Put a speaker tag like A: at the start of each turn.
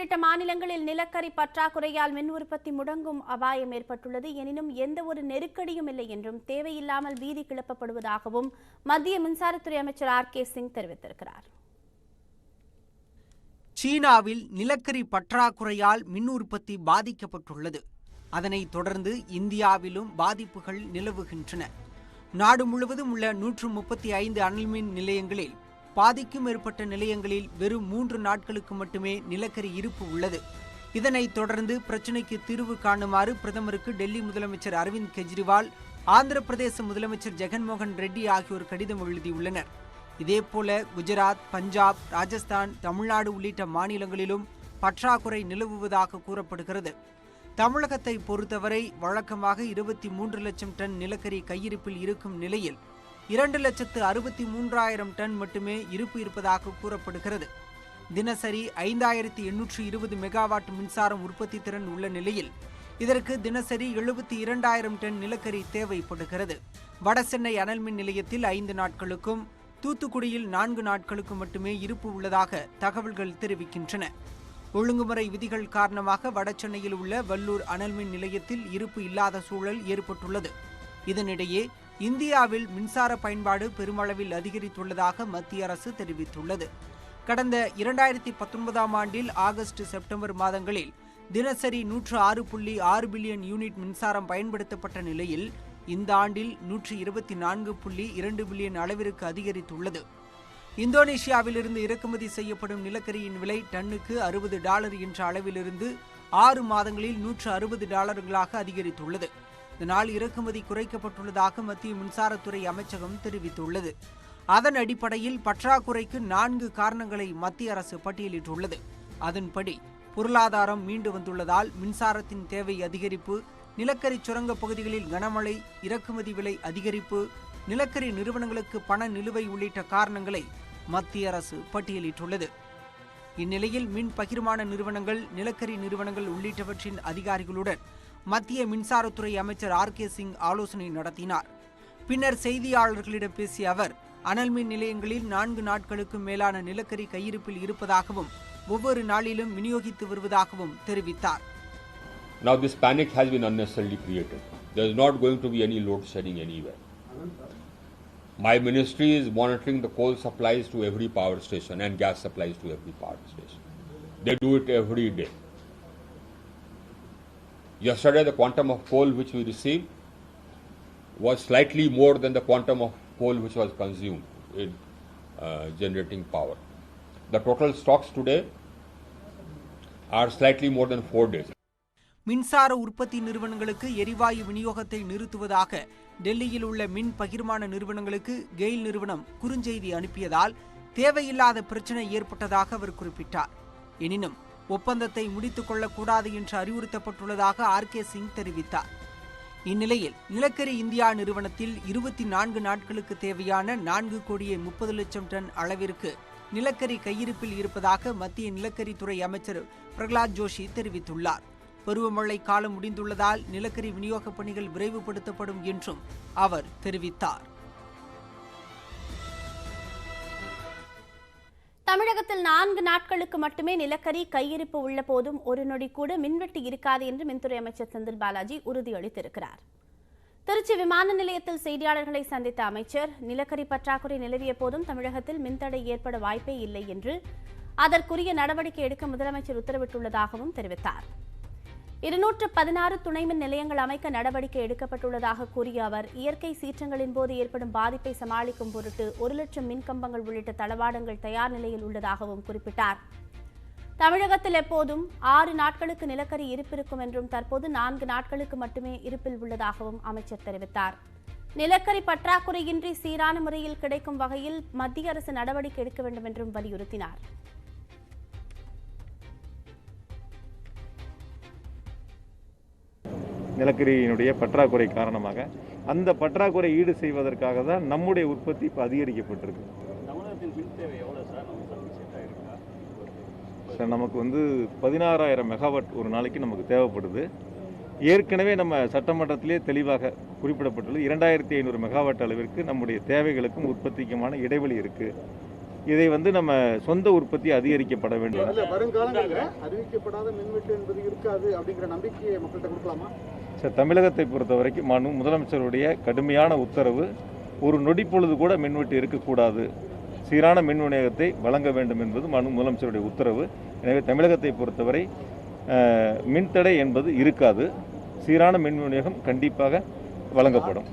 A: உள்ளிட்ட மாநிலங்களில் நிலக்கரி பற்றாக்குறையால் மின் உற்பத்தி முடங்கும் அபாயம் ஏற்பட்டுள்ளது. எனினும் எந்த ஒரு நெருக்கடியும் இல்லை என்றும் தேவையில்லாமல் பீதி கிளப்பப்படுவதாகவும் மத்திய மின்சாரத்துறை அமைச்சர் RK சிங் தெரிவித்திருக்கிறார்.
B: சீனாவில் நிலக்கரி பற்றாக்குறையால் மின் உற்பத்தி பாதிக்கப்பட்டுள்ளது. அதனைத் தொடர்ந்து இந்தியாவிலும் பாதிப்புகள் நிலவுகின்றன. நாடு முழுவதும் உள்ள 135 அனல்மின் நிலையங்களில் பாதிக்கும் மேற்பட்ட நிலையங்களில் வெறும் 3 நாட்களுக்கு மட்டுமே நிலக்கரி இருப்பு உள்ளது. இதனைத் தொடர்ந்து பிரச்சினைக்கு தீர்வு காணுமாறு பிரதமருக்கு டெல்லி முதலமைச்சர் அரவிந்த் கெஜ்ரிவால், ஆந்திர பிரதேச முதலமைச்சர் ஜெகன்மோகன் ரெட்டி ஆகியோர் கடிதம் எழுதியுள்ளனர். இதேபோல குஜராத், பஞ்சாப், ராஜஸ்தான், தமிழ்நாடு உள்ளிட்ட மாநிலங்களிலும் பற்றாக்குறை நிலவுவதாக கூறப்படுகிறது. தமிழகத்தை பொறுத்தவரை வழக்கமாக 23 லட்சம் டன் நிலக்கரி கையிருப்பில் இருக்கும் நிலையில் 2,63,000 டன் மட்டுமே இருப்பு இருப்பதாக கூறப்படுகிறது. தினசரி 5,820 மெகாவாட் மின்சாரம் உற்பத்தி திறன் உள்ள நிலையில் இதற்கு தினசரி 72,000 டன் நிலக்கரி தேவைப்படுகிறது. வடசென்னை அனல்மின் நிலையத்தில் 5 நாட்களுக்கும், தூத்துக்குடியில் 4 நாட்களுக்கு மட்டுமே இருப்பு உள்ளதாக தகவல்கள் தெரிவிக்கின்றன. ஒழுங்குமுறை விதிகள் காரணமாக வடசென்னையில் உள்ள வல்லூர் அனல்மின் நிலையத்தில் இருப்பு இல்லாத சூழல் ஏற்பட்டுள்ளது. இதனிடையே இந்தியாவில் மின்சார பயன்பாடு பெருமளவில் அதிகரித்துள்ளதாக மத்திய அரசு தெரிவித்துள்ளது. கடந்த 2019ஆம் ஆண்டில் ஆகஸ்ட், செப்டம்பர் மாதங்களில் தினசரி 106.6 பில்லியன் யூனிட் மின்சாரம் பயன்படுத்தப்பட்ட நிலையில் இந்த ஆண்டில் 124.2 பில்லியன் அளவிற்கு அதிகரித்துள்ளது. இந்தோனேஷியாவிலிருந்து இறக்குமதி செய்யப்படும் நிலக்கரியின் விலை டன்னுக்கு $60 என்ற அளவிலிருந்து 6 மாதங்களில் $160 அதிகரித்துள்ளது. இதனால் இறக்குமதி குறைக்கப்பட்டுள்ளதாக மத்திய மின்சாரத்துறை அமைச்சகம் தெரிவித்துள்ளது. அதன் அடிப்படையில் பற்றாக்குறைக்கு 4 காரணங்களை மத்திய அரசு பட்டியலிட்டுள்ளது. அதன்படி பொருளாதாரம் மீண்டு வந்துள்ளதால் மின்சாரத்தின் தேவை அதிகரிப்பு, நிலக்கரி சுரங்க பகுதிகளில் கனமழை, இறக்குமதி விலை அதிகரிப்பு, நிலக்கரி நிறுவனங்களுக்கு பண நிலுவை உள்ளிட்ட காரணங்களை மத்திய அரசு பட்டியலிட்டுள்ளது. இந்நிலையில் மின் பகிர்மான நிறுவனங்கள், நிலக்கரி நிறுவனங்கள் உள்ளிட்டவற்றின் அதிகாரிகளுடன் மத்திய மின்சாரத்துறை அமைச்சர் RK சிங் ஆலோசனை நடத்தினார். பின்னர் செய்தியாளர்களிடம் பேசிய அவர், அனல்மின் நிலையங்களில் 4 நாட்களுக்கும் மேலான நிலக்கரி கையிருப்பில் இருப்பதாகவும் ஒவ்வொரு நாளிலும் விநியோகித்து வருவதாகவும் தெரிவித்தார்.
C: Now this panic has been unnecessarily created. There is not going to be any load shedding anywhere. My ministry is monitoring the coal supplies to every power station and gas supplies to every power station. They do it every day. Yesterday the quantum of coal which we received was slightly more than the quantum of coal which was consumed in generating power. The total stocks today are slightly more than 4 days.
B: மின்சார உற்பத்தி நிறுவனங்களுக்கு எரிவாயு விநியோகத்தை நிறுத்துவதாக டெல்லியில் உள்ள மின் பகிர்மான நிறுவனங்களுக்கு கெயில் நிறுவனம் குறுஞ்செய்தி அனுப்பியதால் தேவையில்லாத பிரச்சினை ஏற்பட்டதாக அவர் குறிப்பிட்டார். எனினும் ஒப்பந்தத்தை முடித்துக் கொள்ளக்கூடாது என்று அறிவுறுத்தப்பட்டுள்ளதாக RK சிங் தெரிவித்தார். இந்நிலையில் நிலக்கரி இந்தியா நிறுவனத்தில் 24 நாட்களுக்கு தேவையான 4,30,00,000 டன் அளவிற்கு நிலக்கரி கையிருப்பில் இருப்பதாக மத்திய நிலக்கரித்துறை அமைச்சர் பிரகலாத் ஜோஷி தெரிவித்துள்ளார். பருவமழை காலம் முடிந்துள்ளதால் நிலக்கரி விநியோகப் பணிகள் விரைவுபடுத்தப்படும் என்றும் அவர் தெரிவித்தார்.
A: தமிழகத்தில் 4 நாட்களுக்கு மட்டுமே நிலக்கரி கையிருப்பு உள்ள போதும் ஒரு நொடி கூட மின்வெட்டு இருக்காது என்று மின்துறை அமைச்சர் செந்தில் பாலாஜி உறுதியளித்திருக்கிறார். திருச்சி விமான நிலையத்தில் செய்தியாளர்களை சந்தித்த அமைச்சர், நிலக்கரி பற்றாக்குறை நிலவிய போதும் தமிழகத்தில் மின்தடை ஏற்பட வாய்ப்பே இல்லை என்று அதற்குரிய நடவடிக்கை எடுக்க முதலமைச்சர் உத்தரவிட்டுள்ளதாகவும் தெரிவித்தார். 216 துணைமின் நிலையங்கள் அமைக்க நடவடிக்கை எடுக்கப்பட்டுள்ளதாக கூறிய அவர், இயற்கை சீற்றங்களின் போது ஏற்படும் பாதிப்பை சமாளிக்கும் பொருட்டு 1,00,000 மின்கம்பங்கள் உள்ளிட்ட தளவாடங்கள் தயார் நிலையில் உள்ளதாகவும் குறிப்பிட்டார். தமிழகத்தில் எப்போதும் 6 நாட்களுக்கு நிலக்கரி இருப்பிருக்கும் என்றும் தற்போது 4 நாட்களுக்கு மட்டுமே இருப்பில் உள்ளதாகவும் அமைச்சர் தெரிவித்தார். நிலக்கரி பற்றாக்குறையின்றி சீரான முறையில் கிடைக்கும் வகையில் மத்திய அரசு நடவடிக்கை எடுக்க வேண்டும் என்றும் வலியுறுத்தினார்.
D: நிலக்கரியினுடைய பற்றாக்குறை காரணமாக அந்த பற்றாக்குறை ஈடு செய்வதற்காக தான் நம்முடைய உற்பத்தி இப்போ அதிகரிக்கப்பட்டிருக்கு. சார், நமக்கு 16,000 மெகாவாட் ஒரு நாளைக்கு நமக்கு தேவைப்படுது. ஏற்கனவே நம்ம சட்டமன்றத்திலே தெளிவாக குறிப்பிடப்பட்டுள்ளது 2,500 மெகாவாட் அளவிற்கு நம்முடைய தேவைகளுக்கும் உற்பத்திக்குமான இடைவெளி இருக்குது. இதை நம்ம சொந்த உற்பத்தி அதிகரிக்கப்பட வேண்டும்.
E: வருங்காலங்களில் அறிவிக்கப்படாத மின்வெட்டு என்பது இருக்காது அப்படிங்கிற நம்பிக்கையை மக்கள்கிட்ட கொடுக்கலாமா?
D: சார், தமிழகத்தை பொறுத்த வரைக்கும் முதலமைச்சருடைய கடுமையான உத்தரவு, ஒரு நொடி பொழுது கூட மின்வெட்டு இருக்கக்கூடாது, சீரான மின் விநியோகத்தை வழங்க வேண்டும் என்பது முதலமைச்சருடைய உத்தரவு. எனவே தமிழகத்தை பொறுத்தவரை மின்தடை என்பது இருக்காது, சீரான மின் விநியோகம் கண்டிப்பாக வழங்கப்படும்.